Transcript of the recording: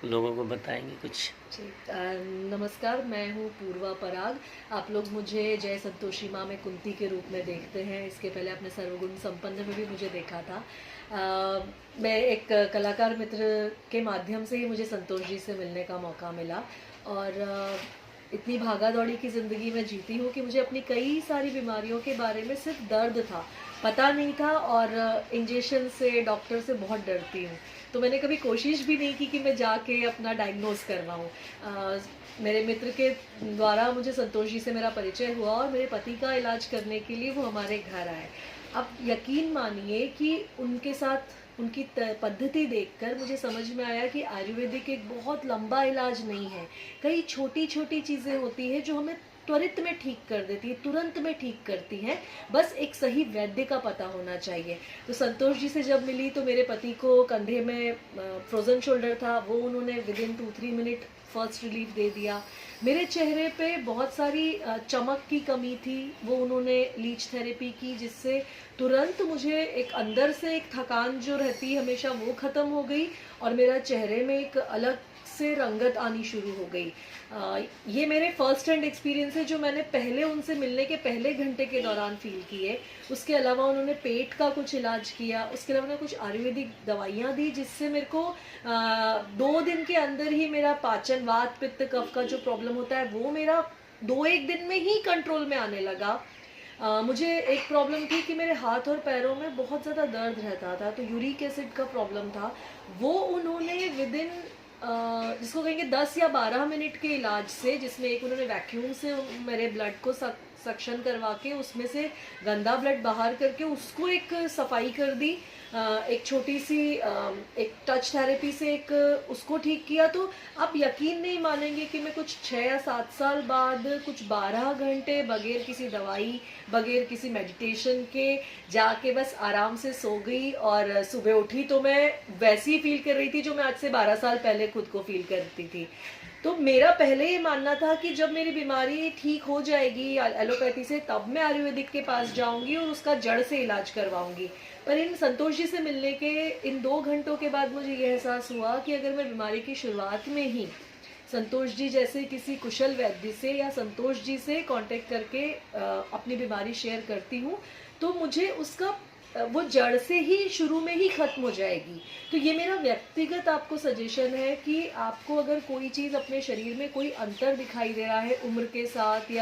लोगों को बताएंगे कुछ? जी नमस्कार, मैं हूँ पूर्वा पराग। आप लोग मुझे जय संतोषी माँ में कुंती के रूप में देखते हैं। इसके पहले आपने सर्वगुण संपन्न में भी मुझे देखा था। मैं एक कलाकार मित्र के माध्यम से ही मुझे संतोष जी से मिलने का मौका मिला और इतनी भागा दौड़ी की ज़िंदगी में जीती हूँ कि मुझे अपनी कई सारी बीमारियों के बारे में सिर्फ दर्द था, पता नहीं था और इंजेक्शन से, डॉक्टर से बहुत डरती हूँ। तो मैंने कभी कोशिश भी नहीं की कि मैं जाके अपना डायग्नोज करवाऊँ। मेरे मित्र के द्वारा मुझे संतोष जी से मेरा परिचय हुआ और मेरे पति का इलाज करने के लिए वो हमारे घर आए। अब यकीन मानिए कि उनके साथ उनकी पद्धति देखकर मुझे समझ में आया कि आयुर्वेदिक एक बहुत लंबा इलाज नहीं है। कई छोटी-छोटी चीज़ें होती हैं जो हमें त्वरित में ठीक कर देती है, तुरंत में ठीक करती हैं, बस एक सही वैद्य का पता होना चाहिए। तो संतोष जी से जब मिली तो मेरे पति को कंधे में फ्रोज़न शोल्डर था, वो उन्होंने विदिन 2-3 मिनट फर्स्ट रिलीफ दे दिया। मेरे चेहरे पे बहुत सारी चमक की कमी थी, वो उन्होंने लीच थेरेपी की जिससे तुरंत मुझे एक अंदर से एक थकान जो रहती है हमेशा वो ख़त्म हो गई और मेरा चेहरे में एक अलग से रंगत आनी शुरू हो गई। ये मेरे फर्स्ट हैंड एक्सपीरियंस है जो मैंने पहले उनसे मिलने के पहले घंटे के दौरान फ़ील किए। उसके अलावा उन्होंने पेट का कुछ इलाज किया, उसके अलावा उन्होंने कुछ आयुर्वेदिक दवाइयाँ दी जिससे मेरे को 2 दिन के अंदर ही मेरा पाचन, वात, पित्त, कफ का जो प्रॉब्लम होता है वो मेरा 2-1 दिन में ही कंट्रोल में आने लगा। मुझे एक प्रॉब्लम थी कि मेरे हाथ और पैरों में बहुत ज़्यादा दर्द रहता था, तो यूरिक एसिड का प्रॉब्लम था। वो उन्होंने विदिन जिसको कहेंगे 10 या 12 मिनट के इलाज से, जिसमें एक उन्होंने वैक्यूम से मेरे ब्लड को सक्शन करवा के उसमें से गंदा ब्लड बाहर करके उसको एक सफाई कर दी। एक छोटी सी एक टच थेरेपी से एक उसको ठीक किया। तो आप यकीन नहीं मानेंगे कि मैं कुछ 6 या 7 साल बाद कुछ 12 घंटे बगैर किसी दवाई, बगैर किसी मेडिटेशन के जाके बस आराम से सो गई और सुबह उठी तो मैं वैसी ही फ़ील कर रही थी जो मैं आज से 12 साल पहले खुद को फ़ील करती थी। तो मेरा पहले ये मानना था कि जब मेरी बीमारी ठीक हो जाएगी एलोपैथी से तब मैं आयुर्वेदिक के पास जाऊँगी और उसका जड़ से इलाज करवाऊँगी। पर इन संतोष जी से मिलने के इन 2 घंटों के बाद मुझे ये एहसास हुआ कि अगर मैं बीमारी की शुरुआत में ही संतोष जी जैसे किसी कुशल वैद्य से या संतोष जी से कांटेक्ट करके अपनी बीमारी शेयर करती हूँ, तो मुझे उसका वो जड़ से ही शुरू में ही खत्म हो जाएगी। तो ये मेरा व्यक्तिगत आपको सजेशन है कि आपको अगर कोई चीज़ अपने शरीर में कोई अंतर दिखाई दे रहा है उम्र के साथ या